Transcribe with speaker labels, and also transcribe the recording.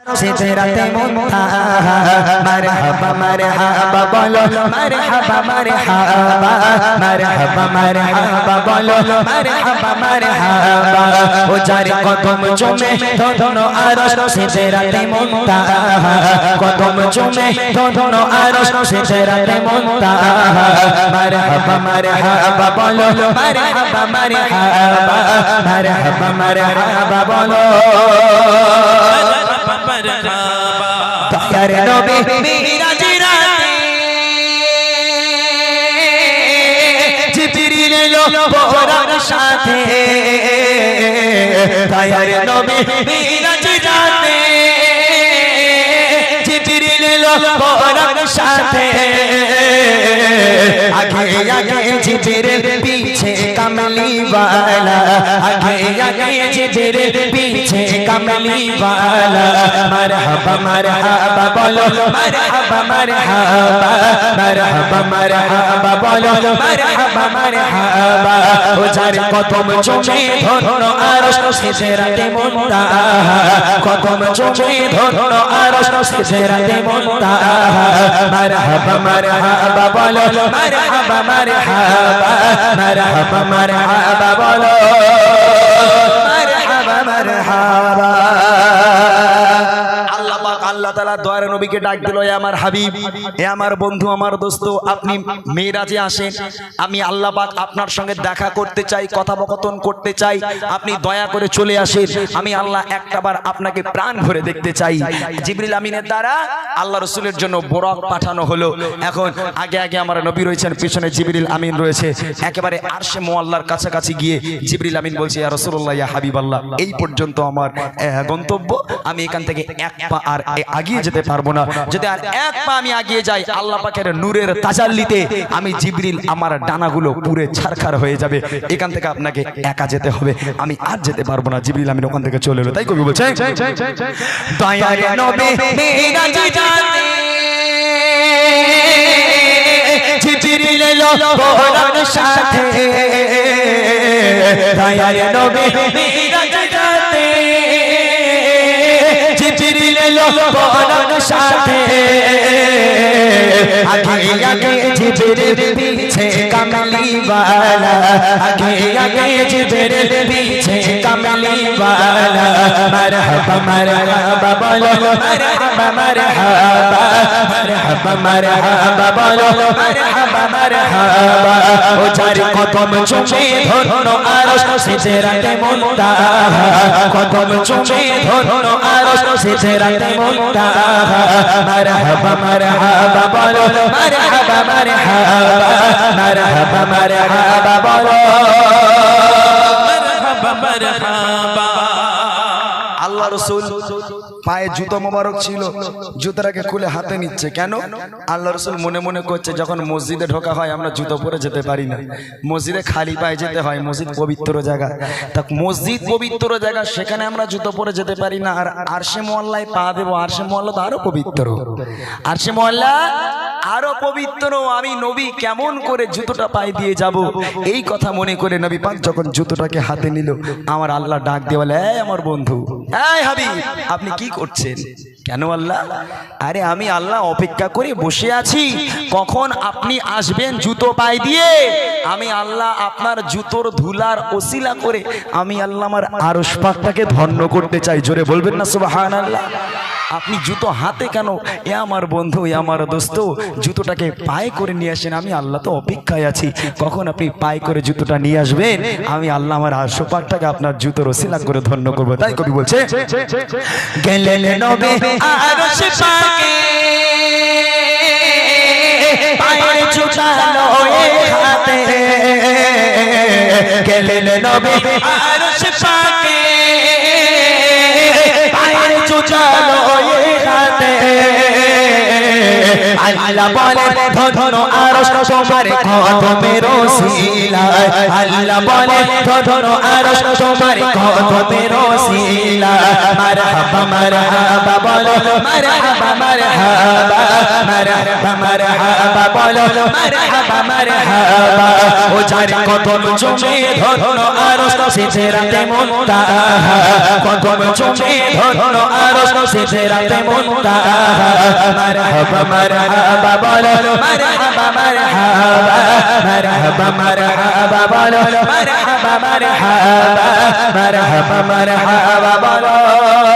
Speaker 1: সিদরাতে মুনতাহা মারহাবা মারহাবা বলো মারহাবা মারহাবা মারহাবা মারহাবা বলো মারহাবা মারহাবা ও যার কদম চুমে ধনো আরশ সিদরাতে মুনতাহা কদম চুমে ধনো আরশ সিদরাতে মুনতাহা মারহাবা মারহাবা বলো মারহাবা মারহাবা মারহাবা মারহাবা বলো তায়ার নবী মিরাজ রাতে জিবরিল এলো বোরার সাথে তায়ার নবী মিরাজ রাতে জিবরিল এলো বোরার সাথে आगे आगे जिबरील पीछे कमली वाला आगे आगे जिबरील पीछे कमली वाला मरहबा मरहबा बोलो मरहबा मरहबा मरहबा मरहबा बोलो मरहबा मरहबा ओ जार कदम चुमे धरो आरश सिदराते मुनताहा कदम चुमे धरो आरश सिदराते मुनताहा मरहबा मरहबा बोलो मरहबा मरहबा मरहबा मरहबा बोलो मरहबा मरहबा আল্লাহ তাআলা দয়ার নবীকে ডাক দিল, এ আমার হাবিব, এ আমার বন্ধু, আমার দোস্ত, আপনি মেরাজে আসেন, আমি আল্লাহ পাক আপনার সঙ্গে দেখা করতে চাই, কথোপকথন করতে চাই, আপনি দয়া করে চলে আসেন, আমি আল্লাহ একটাবার আপনাকে প্রাণ ভরে দেখতে চাই। জিবরিল আমিনের দ্বারা আল্লাহ রাসূলের জন্য বরাক পাঠানো হলো। এখন আগে আগে আমার নবী রয়েছেন, পিছনে জিবরিল আমিন রয়েছে। একেবারে আরশে মুআল্লার কাছাকাছি গিয়ে জিবরিল আমিন বলছে, ইয়া রাসূলুল্লাহ, ইয়া হাবিবাল্লাহ, এই পর্যন্ত আমার গন্তব্য, আমি এখান থেকে এক পা আর আগিয়ে যেতে পারবো না। যদি আর এক পা আমি আগিয়ে যাই, আল্লাহ পাকের নূরের তাজাল্লিতে আমি জিবরিল আমার ডানাগুলো পুরে ছারখার হয়ে যাবে। এখান থেকে আপনাকে একা যেতে হবে, আমি আর যেতে পারবো না। জিবরিল আমিন ওখান থেকে চলে এলো। তাই কবি বলছে, দয়ার নবী মিরাজ যাতে জিবরিল এলো বোরার সাথে, দয়ার নবী মিরাজ যাতে জিবরিল এলো বোরার সাথে, आगे आगे जिबरील पीछे कमली वाला आगे आगे जिबरील पीछे कमली वाला मरहबा मरहबा बोलो मरहबा मरहबा मरहबा मरहबा बोलो मरहबा मरहबा ओ जार कदम चुमे धरो आरश सिदराते मुनताहा कदम चुमे धरो आरश सिदराते मुनताहा मरहबा मरहबा बोलो मरहबा मरहबा मरहबा मरहबा बोलो मरहबा मरहबा। আল্লাহ রাসূল পায়ে জুতো মোবারক ছিল, জুতোটাকে খুলে হাতে নিচ্ছে। কেন? আল্লাহ রাসূল মনে মনে করছে, যখন মসজিদে ঢোকা হয় আমরা জুতো পরে যেতে পারি না, মসজিদে খালি পায়ে যেতে হয়, মসজিদ পবিত্র জায়গা। তা মসজিদ পবিত্র জায়গা, সেখানে আমরা জুতো পরে যেতে পারি না। আর আরশে মুআল্লায় পা দেব, আরশে মুআল্লা তো আরো পবিত্র, আরশে মুআল্লা আরো পবিত্র, আমি নবী কেমন করে জুতোটা পায়ে দিয়ে যাব? এই কথা মনে করে নবী পাক যখন জুতোটাকে হাতে নিল, আমার আল্লাহ ডাক দিয়ে বলে, এই আমার বন্ধু, এই হাবিব, আপনি কি করছেন? কেন আল্লাহ? আরে আমি আল্লাহ অপেক্ষা করে বসে আছি, কখন আপনি আসবেন জুতো পায়ে দিয়ে। আমি আল্লাহ আপনার জুতোর ধুলার ওসিলা করে আমি আল্লাহ আমার আরশ পাকটাকে ধন্য করতে চাই। জোরে বলবেন না সুবহানাল্লাহ? আপনি জুতো হাতে কেন? এ আমার বন্ধু, এ আমার দোস্ত, জুতোটাকে পায়ে করে নিয়ে আসেন, আমি আল্লাহ তো অপেক্ষায় আছি, কখন আপনি পায়ে করে জুতোটা নিয়ে আসবেন, আমি আল্লাহ আমার আরশ পাকটাকে আপনার জুতোর ওসিলা করে ধন্য করব। তাই কবি বলছে, গেলেন নবী আরশ পাকে পায়ে জুতালো হাতে, গেলেন নবী আরশ পাকে পায়ে জুতালো হাতে,
Speaker 2: আল্লাহ বলে ধরো আরশ তোমার কদমের ওসিলায় আল্লাহ বলে ধরো আরশ তোমার কদমের ওসিলায় মারহাবা মারহাবা বলো মারহাবা মারহাবা মারহাবা মারহাবা বলো মারহাবা মারহাবা ও যার কদম চুমে ধরো আরশ সিদরাতে মুনতাহা কদম চুমে ধরো আরশ সিদরাতে মুনতাহা মারহাবা মারহাবা বলো মারহাবা মারহাবা মারহাবা মারহাবা বলো মারহাবা মারহাবা মারহাবা মারহাবা বলো